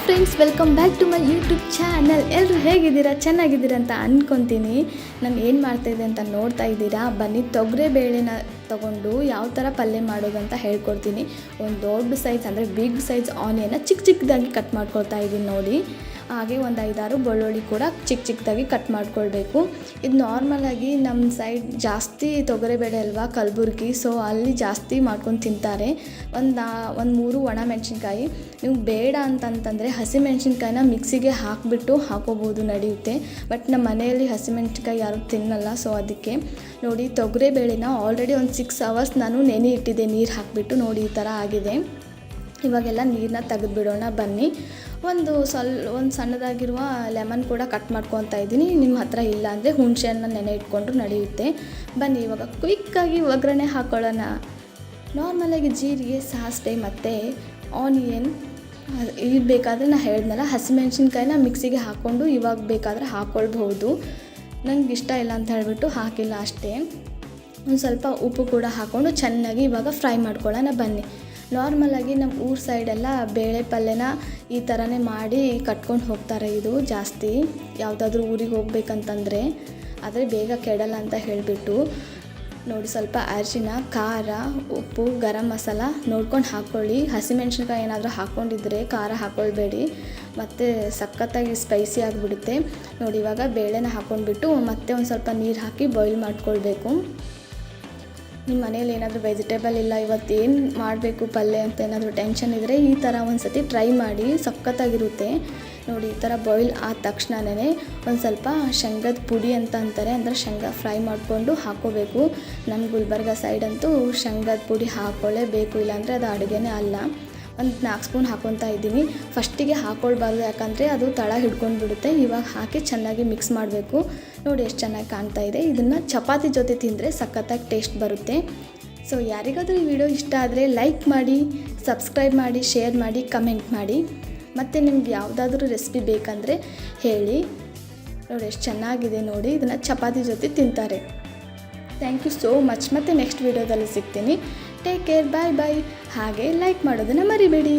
Friends, welcome back to my YouTube channel. ಎಲ್ಲರೂ ಹೇಗಿದ್ದೀರಾ? ಚೆನ್ನಾಗಿದ್ದೀರಾ ಅಂತ ಅಂದ್ಕೊತೀನಿ. ನಾನು ಏನು ಮಾಡ್ತಾಯಿದ್ದೆ ಅಂತ ನೋಡ್ತಾ ಇದ್ದೀರಾ. ಬನ್ನಿ, ತೊಗರೆ ಬೇಳೆನ ತೊಗೊಂಡು ಯಾವ ಥರ ಪಲ್ಯ ಮಾಡೋದು ಅಂತ ಹೇಳ್ಕೊಡ್ತೀನಿ. ಒಂದು ದೊಡ್ಡ ಸೈಜ್ ಅಂದರೆ ಬಿಗ್ ಸೈಜ್ ಆನಿಯನ್ನ ಚಿಕ್ಕ ಚಿಕ್ಕದಾಗಿ ಕಟ್ ಮಾಡ್ಕೊಳ್ತಾ ಇದ್ದೀನಿ ನೋಡಿ. ಹಾಗೆ ಒಂದು 5-6 ಬೆಳ್ಳುಳ್ಳಿ ಕೂಡ ಚಿಕ್ಕ ಚಿಕ್ಕದಾಗಿ ಕಟ್ ಮಾಡ್ಕೊಳ್ಬೇಕು. ಇದು ನಾರ್ಮಲಾಗಿ ನಮ್ಮ ಸೈಡ್ ಜಾಸ್ತಿ ತೊಗರೆಬೇಳೆ ಅಲ್ವಾ, ಕಲಬುರ್ಗಿ, ಸೊ ಅಲ್ಲಿ ಜಾಸ್ತಿ ಮಾಡ್ಕೊಂಡು ತಿಂತಾರೆ. ಒಂದು 3 ಒಣ ಮೆಣಸಿನ್ಕಾಯಿ. ನೀವು ಬೇಡ ಅಂತಂತಂದರೆ ಹಸಿಮೆಣ್ಸಿನ್ಕಾಯಿನ ಮಿಕ್ಸಿಗೆ ಹಾಕಿಬಿಟ್ಟು ಹಾಕೋಬೋದು, ನಡೆಯುತ್ತೆ. ಬಟ್ ನಮ್ಮ ಮನೆಯಲ್ಲಿ ಹಸಿಮೆಣ್ಸಿನ್ಕಾಯಿ ಯಾರೂ ತಿನ್ನಲ್ಲ, ಸೊ ಅದಕ್ಕೆ ನೋಡಿ ತೊಗರೆಬೇಳೆನ ಆಲ್ರೆಡಿ ಒಂದು 6 ಅವರ್ಸ್ ನಾನು ನೆನೆ ಇಟ್ಟಿದ್ದೆ ನೀರು ಹಾಕಿಬಿಟ್ಟು. ನೋಡಿ ಈ ಥರ ಆಗಿದೆ. ಇವಾಗೆಲ್ಲ ನೀರನ್ನ ತೆಗೆದುಬಿಡೋಣ ಬನ್ನಿ. ಒಂದು ಸಣ್ಣದಾಗಿರುವ ಲೆಮನ್ ಕೂಡ ಕಟ್ ಮಾಡ್ಕೊತಾ ಇದ್ದೀನಿ. ನಿಮ್ಮ ಹತ್ರ ಇಲ್ಲ ಅಂದರೆ ಹುಣಸೆಹಣ್ಣು ನೆನೆ ಇಟ್ಕೊಂಡ್ರು ನಡೆಯುತ್ತೆ. ಬನ್ನಿ ಇವಾಗ ಕ್ವಿಕ್ಕಾಗಿ ಒಗ್ಗರಣೆ ಹಾಕ್ಕೊಳ್ಳೋಣ. ನಾರ್ಮಲಾಗಿ ಜೀರಿಗೆ, ಸಾಸಿವೆ ಮತ್ತು ಆನಿಯನ್ ಇಲ್ಲಿ ಬೇಕಾದರೆ ನಾನು ಹೇಳಿದ್ನಲ್ಲ, ಹಸಿಮೆಣ್ಸಿನ್ಕಾಯಿನ ಮಿಕ್ಸಿಗೆ ಹಾಕ್ಕೊಂಡು ಇವಾಗ ಬೇಕಾದರೆ ಹಾಕ್ಕೊಳ್ಬಹುದು. ನಂಗೆ ಇಷ್ಟ ಇಲ್ಲ ಅಂತ ಹೇಳಿಬಿಟ್ಟು ಹಾಕಿಲ್ಲ ಅಷ್ಟೇ. ಒಂದು ಸ್ವಲ್ಪ ಉಪ್ಪು ಕೂಡ ಹಾಕ್ಕೊಂಡು ಚೆನ್ನಾಗಿ ಇವಾಗ ಫ್ರೈ ಮಾಡ್ಕೊಳ್ಳೋಣ ಬನ್ನಿ. ನಾರ್ಮಲಾಗಿ ನಮ್ಮ ಊರ ಸೈಡೆಲ್ಲ ಬೇಳೆ ಪಲ್ಯನ ಈ ಥರನೇ ಮಾಡಿ ಕಟ್ಕೊಂಡು ಹೋಗ್ತಾರೆ. ಇದು ಜಾಸ್ತಿ ಯಾವುದಾದ್ರೂ ಊರಿಗೆ ಹೋಗ್ಬೇಕಂತಂದರೆ, ಆದರೆ ಬೇಗ ಕೆಡಲ್ಲ ಅಂತ ಹೇಳಿಬಿಟ್ಟು. ನೋಡಿ ಸ್ವಲ್ಪ ಅರಿಶಿನ, ಖಾರ, ಉಪ್ಪು, ಗರಂ ಮಸಾಲ ನೋಡ್ಕೊಂಡು ಹಾಕ್ಕೊಳ್ಳಿ. ಹಸಿಮೆಣ್ಸಿನ್ಕಾಯಿ ಏನಾದರೂ ಹಾಕ್ಕೊಂಡಿದ್ರೆ ಖಾರ ಹಾಕ್ಕೊಳ್ಬೇಡಿ, ಮತ್ತು ಸಖತ್ತಾಗಿ ಸ್ಪೈಸಿ ಆಗಿಬಿಡುತ್ತೆ. ನೋಡಿ ಇವಾಗ ಬೇಳೆನ ಹಾಕ್ಕೊಂಡ್ಬಿಟ್ಟು ಮತ್ತೆ ಒಂದು ಸ್ವಲ್ಪ ನೀರು ಹಾಕಿ ಬಾಯ್ಲ್ ಮಾಡ್ಕೊಳ್ಬೇಕು. ನಿಮ್ಮ ಮನೇಲಿ ಏನಾದರೂ ವೆಜಿಟೇಬಲ್ ಇಲ್ಲ, ಇವತ್ತು ಏನು ಮಾಡಬೇಕು ಪಲ್ಯ ಅಂತ ಏನಾದರೂ ಟೆನ್ಷನ್ ಇದ್ದರೆ ಈ ಥರ ಒಂದು ಸತಿ ಟ್ರೈ ಮಾಡಿ, ಸಖತ್ತಾಗಿರುತ್ತೆ. ನೋಡಿ ಈ ಥರ ಬಾಯ್ಲ್ ಆದ ತಕ್ಷಣವೇ ಒಂದು ಸ್ವಲ್ಪ ಶೇಂಗದ ಪುಡಿ ಅಂತ ಅಂತಾರೆ, ಅಂದರೆ ಶೇಂಗಾ ಫ್ರೈ ಮಾಡಿಕೊಂಡು ಹಾಕ್ಕೋಬೇಕು. ನಮ್ಮ ಗುಲ್ಬರ್ಗ ಸೈಡಂತೂ ಶೇಂಗದ ಪುಡಿ ಹಾಕ್ಕೊಳ್ಳೇಬೇಕು, ಇಲ್ಲಾಂದರೆ ಅದು ಅಡುಗೆನೇ ಅಲ್ಲ. ಒಂದು 4 ಸ್ಪೂನ್ ಹಾಕ್ಕೊತಾ ಇದ್ದೀನಿ. ಫಸ್ಟಿಗೆ ಹಾಕ್ಕೊಳ್ಬಾರ್ದು, ಯಾಕಂದರೆ ಅದು ತಳ ಹಿಡ್ಕೊಂಡು ಬಿಡುತ್ತೆ. ಇವಾಗ ಹಾಕಿ ಚೆನ್ನಾಗಿ ಮಿಕ್ಸ್ ಮಾಡಬೇಕು. ನೋಡಿ ಎಷ್ಟು ಚೆನ್ನಾಗಿ ಕಾಣ್ತಾ ಇದೆ. ಇದನ್ನು ಚಪಾತಿ ಜೊತೆ ತಿಂದರೆ ಸಖತ್ತಾಗಿ ಟೇಸ್ಟ್ ಬರುತ್ತೆ. ಸೊ ಯಾರಿಗಾದರೂ ಈ ವಿಡಿಯೋ ಇಷ್ಟ ಆದರೆ ಲೈಕ್ ಮಾಡಿ, ಸಬ್ಸ್ಕ್ರೈಬ್ ಮಾಡಿ, ಶೇರ್ ಮಾಡಿ, ಕಮೆಂಟ್ ಮಾಡಿ. ಮತ್ತು ನಿಮ್ಗೆ ಯಾವುದಾದ್ರೂ ರೆಸಿಪಿ ಬೇಕಂದರೆ ಹೇಳಿ. ನೋಡಿ ಎಷ್ಟು ಚೆನ್ನಾಗಿದೆ ನೋಡಿ, ಇದನ್ನು ಚಪಾತಿ ಜೊತೆ ತಿಂತಾರೆ. Thank you so much. ಮತ್ತು ನೆಕ್ಸ್ಟ್ ವಿಡಿಯೋದಲ್ಲಿ ಸಿಗ್ತೀನಿ. Take care, bye bye. ಹಾಗೆ ಲೈಕ್ ಮಾಡೋದನ್ನು ಮರಿಬೇಡಿ.